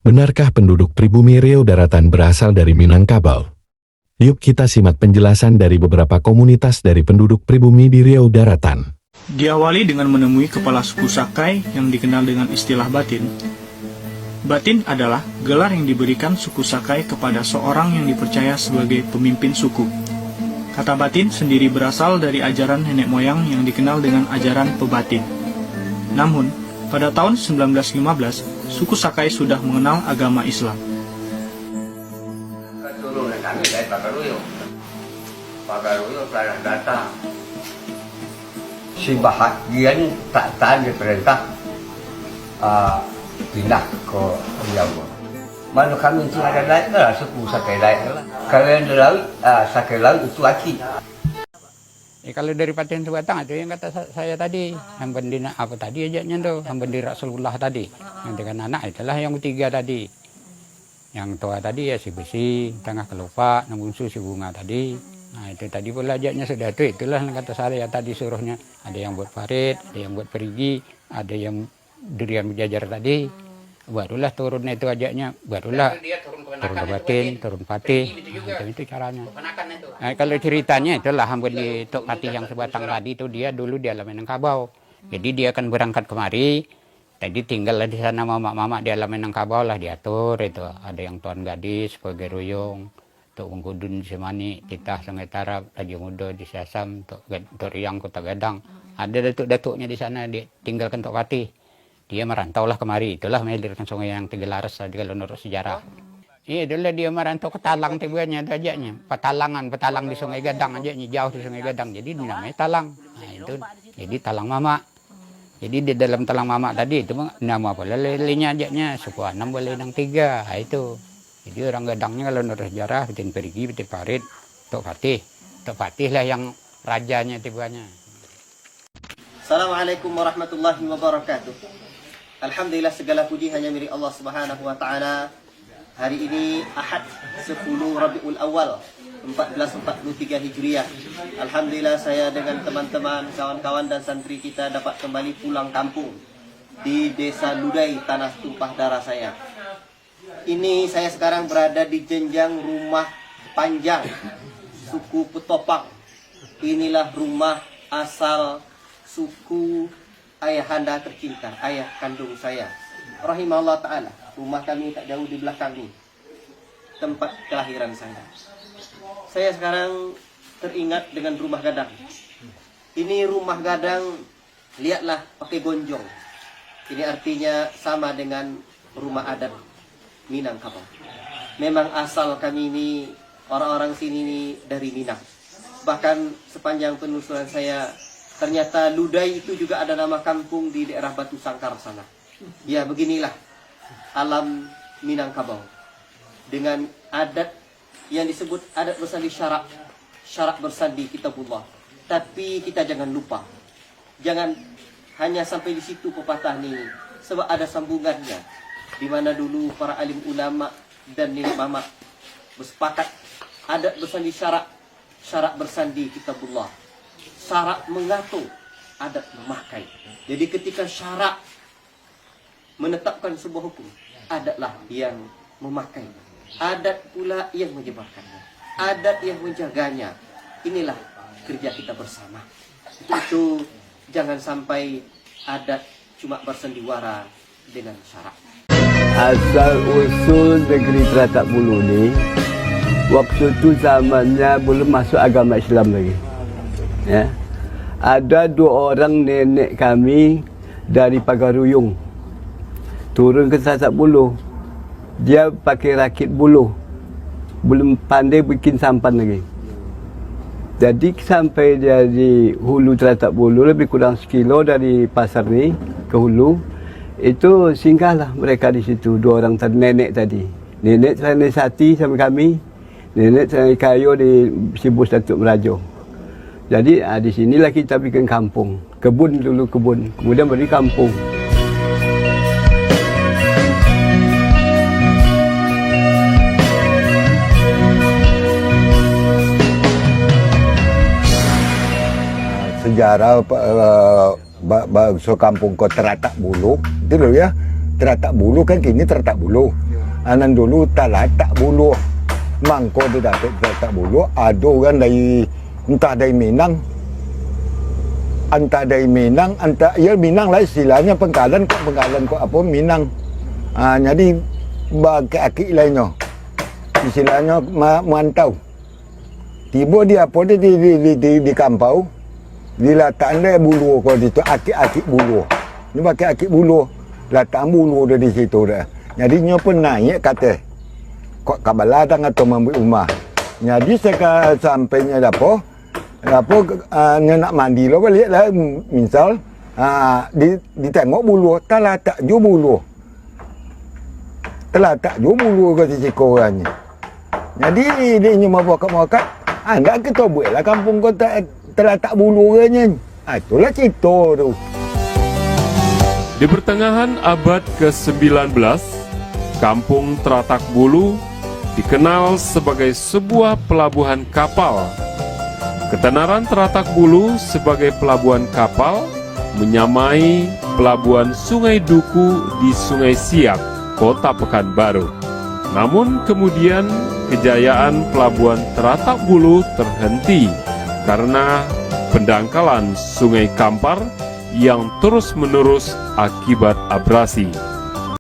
Benarkah penduduk pribumi Riau Daratan berasal dari Minangkabau? Yuk kita simak penjelasan dari beberapa komunitas dari penduduk pribumi di Riau Daratan. Diawali dengan menemui kepala suku Sakai yang dikenal dengan istilah batin. Batin adalah gelar yang diberikan suku Sakai kepada seorang yang dipercaya sebagai pemimpin suku. Kata batin sendiri berasal dari ajaran nenek moyang yang dikenal dengan ajaran pebatin. Namun, pada tahun 1915, suku Sakai sudah mengenal agama Islam. Keturunan kami dari Pagaruyung. Pagaruyung telah datang. Si bahagian tak tahan diperintah pindah ke Riau. Mana kami itu ada lain lah, suku Sakai lain lah. Kalian di laut, Sakai laut itu laki. Kalau dari Paten Sebatang itu yang kata saya tadi, yang bendina apa tadi ajaknya tuh, yang bendera Rasulullah tadi, yang dengan anak itulah yang ketiga tadi, yang tua tadi ya si Besi, tengah kelupa, yang bungsu si Bunga tadi, nah itu tadi pula ajaknya sudah itu, itulah yang kata saya tadi suruhnya, ada yang buat Farid, ada yang buat Perigi, ada yang durian berjajar tadi, barulah turunnya itu ajaknya, barulah turun ke Batin, turun Patih, nah, itu caranya. Nah, kalau ceritanya itulah hamba di Tok Patih yang Sebatang tadi itu dia dulu di alam Minangkabau. Jadi dia akan berangkat kemari, tadi tinggal di sana mama-mama di alam Minangkabau lah diatur itu. Ada yang Tuan Gadis, Sebagai Ruyung, Tok Ungkudun di Semani, Titah Sungai Tarap, Raja Muda di Siasam, Tok Riang Kota Gadang. Ada datuk-datuknya di sana dia tinggalkan Tok Patih. Dia merantau lah kemari, itulah melirkan sungai yang Tiga Laras tadi kalau menurut sejarah. Iya, dulu dia merantau ke Talang tibuannya itu ajaknya. Petalang di Sungai Gadang ajaknya, jauh di Sungai Gadang. Jadi namanya Talang. Nah, itu jadi Talang Mama. Jadi di dalam Talang Mama tadi itu nama apa lelenya ajaknya, suku Anam Balendang 3. Nah, itu. Jadi orang Gadangnya kalau menurut sejarah Betin Perigi, Betin Farid, Tok Patih. Tok Patih lah yang rajanya tibuannya. Assalamualaikum warahmatullahi wabarakatuh. Alhamdulillah segala puji hanya milik Allah Subhanahu wa taala. Hari ini Ahad 10 Rabiul Awal 1443 Hijriah. Alhamdulillah saya dengan teman-teman, kawan-kawan dan santri kita dapat kembali pulang kampung di Desa Ludai, tanah tumpah darah saya. Ini saya sekarang berada di jenjang rumah panjang suku Petopang. Inilah rumah asal suku ayahanda tercinta, ayah kandung saya. Rahimahullah ta'ala. Rumah kami tak jauh di belakang ini, tempat kelahiran saya. Saya sekarang teringat dengan rumah gadang. Ini rumah gadang, lihatlah pakai gonjong. Ini artinya sama dengan rumah adat Minangkabau. Memang asal kami ini, orang-orang sini ini dari Minang. Bahkan sepanjang penelusuran saya, ternyata Ludai itu juga ada nama kampung di daerah Batu Sangkar sana. Ya beginilah alam Minangkabau dengan adat yang disebut adat bersandi syarak, syarak bersandi kitabullah. Tapi kita jangan lupa, jangan hanya sampai di situ pepatah ini, sebab ada sambungannya, di mana dulu para alim ulama dan nenek mama bersepakat adat bersandi syarak, syarak bersandi kitabullah. Syarak mengatur, adat memakai. Jadi ketika syarak menetapkan sebuah hukum, adatlah yang memakai, adat pula yang menyebarkannya, adat yang menjaganya. Inilah kerja kita bersama. Itu jangan sampai adat cuma bersendiwara dengan syarak. Asal usul negeri Teratak Bulu ni, waktu itu zamannya belum masuk agama Islam lagi. Ya. Ada 2 orang nenek kami dari Pagaruyung turun ke Teratak Bulu. Dia pakai rakit buluh, belum pandai bikin sampan lagi. Jadi sampai dia di hulu Teratak Bulu, lebih kurang 1 kilo dari pasar ni ke hulu. Itu singgahlah mereka di situ, 2 orang tadi, nenek tadi. Nenek Serani Sati sama kami, nenek Serani Kayu di Sibus Datuk Merajo. Jadi di sinilah kita bikin kampung. Kebun dulu kebun, kemudian beri kampung. Sejarah bangsa kampung kau Teratak Bulu itu loh ya. Teratak Bulu kan kini Teratak Bulu. anan dulu tak buluh. Mangko dia dapat tak buluh. Ada orang dari entah dari Minang, entah ya Minang lah istilahnya Pengkalan kok apa Minang. Jadi bagi akik lainnya istilahnya mantau. Tiba dia apa dia di kampau diletakkan dia bulu kau itu akik bulu. Ni pakai akik bulu, letak bulu dia di situ dah. Jadi nya pun naik kata kok kabaladang atau membeli rumah. Jadi saya sampainya dapo nak mandi lo balik lah misal ditengok bulu telah tak ju bulu ke sisi korangnya. Jadi dia nyu mapak anda kita buatlah kampung kau telah tak bulu nya. Itulah cerita tu. Di pertengahan abad ke-19, Kampung Teratak Bulu dikenal sebagai sebuah pelabuhan kapal. Ketenaran Teratak Bulu sebagai pelabuhan kapal menyamai pelabuhan Sungai Duku di Sungai Siak, Kota Pekanbaru. Namun kemudian kejayaan pelabuhan Teratak Bulu terhenti karena pendangkalan Sungai Kampar yang terus-menerus akibat abrasi.